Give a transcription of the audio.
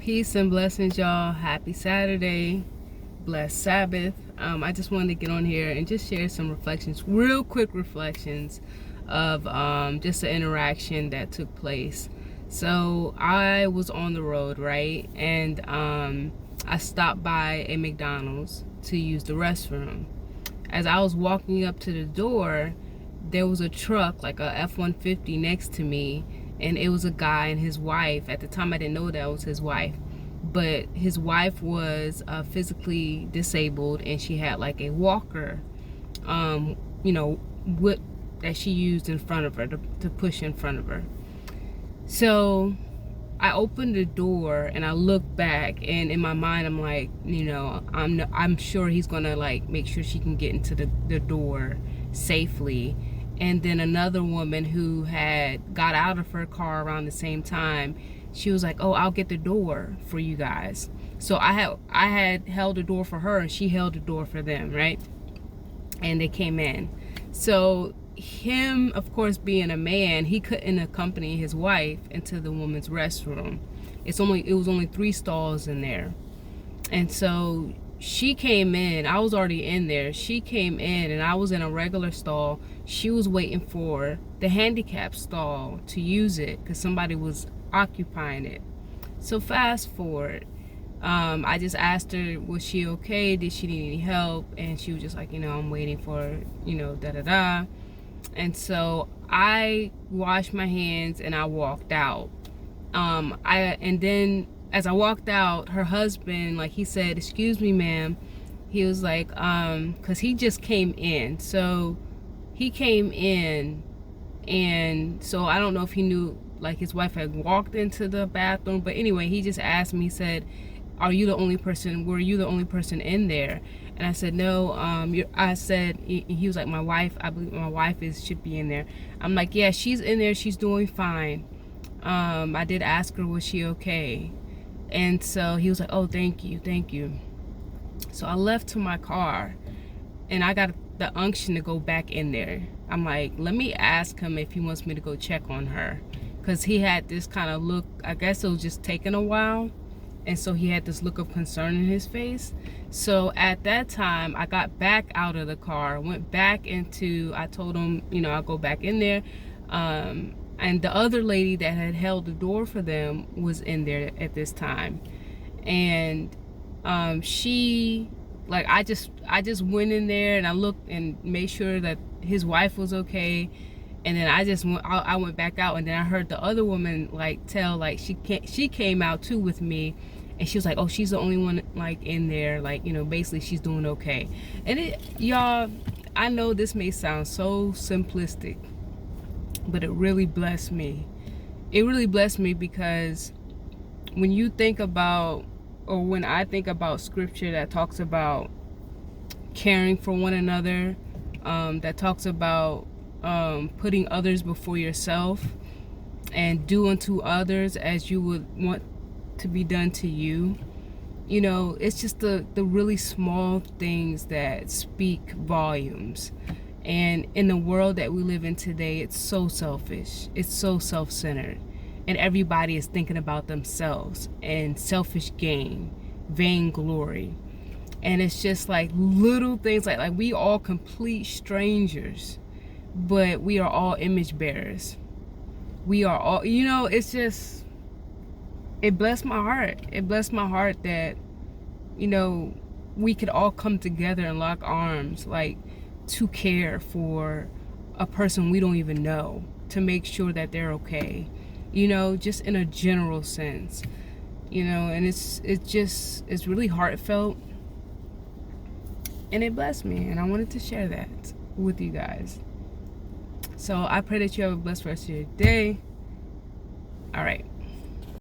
Peace and blessings, y'all. Happy Saturday. Blessed Sabbath. I just wanted to get on here and just share some reflections, real quick reflections of just the interaction that took place. So I was on the road, right? And I stopped by a McDonald's to use the restroom. As I was walking up to the door, there was a truck, like a F-150 next to me, and it was a guy and his wife. At the time, I didn't know that was his wife, but his wife was physically disabled, and she had like a walker, whip that she used in front of her to push in front of her. So I opened the door and I looked back, and in my mind I'm like, I'm sure he's gonna like make sure she can get into the door safely. And then another woman who had got out of her car around the same time, she was like, oh, I'll get the door for you guys. So I had held the door for her, and she held the door for them, right? And they came in. So him, of course, being a man, he couldn't accompany his wife into the woman's restroom. It was only 3 stalls in there. And so she came in. I was already in there. She came in, and I was in a regular stall. She was waiting for the handicap stall to use it because somebody was occupying it. So fast forward, I just asked her, was she okay? Did she need any help? And she was just like, I'm waiting for, da-da-da. And so I washed my hands and I walked out. And then as I walked out, her husband, like, he said, excuse me, ma'am. He was like, because he just came in. So he came in, and so I don't know if he knew, like, his wife had walked into the bathroom. But anyway, he just asked me, he said, were you the only person in there? And I said, no. I said, he was like, I believe my wife should be in there. I'm like, yeah, she's in there. She's doing fine. I did ask her, was she okay? And so he was like, oh, thank you. So I left to my car, and I got the unction to go back in there. I'm like, let me ask him if he wants me to go check on her. Because he had this kind of look, I guess it was just taking a while. And so he had this look of concern in his face. So at that time, I got back out of the car, went back into, I told him, I'll go back in there. And the other lady that had held the door for them was in there at this time. And she, like, I just went in there and I looked and made sure that his wife was okay. And then I went back out, and then I heard the other woman like tell, like, she came out too with me, and she was like, oh, she's the only one like in there, like, basically she's doing okay. And y'all, I know this may sound so simplistic, but it really blessed me. It really blessed me because when you think about, or when I think about scripture that talks about caring for one another, that talks about putting others before yourself, and do unto others as you would want to be done to you. It's just the really small things that speak volumes. And in the world that we live in today, it's so selfish. It's so self-centered. And everybody is thinking about themselves and selfish gain, vainglory. And it's just like little things like we all complete strangers, but we are all image bearers. We are all, it's just, it blessed my heart. It blessed my heart that, we could all come together and lock arms, like, to care for a person we don't even know, to make sure that they're okay, just in a general sense, and it's really heartfelt, and it blessed me, and I wanted to share that with you guys. So I pray that you have a blessed rest of your day. All right.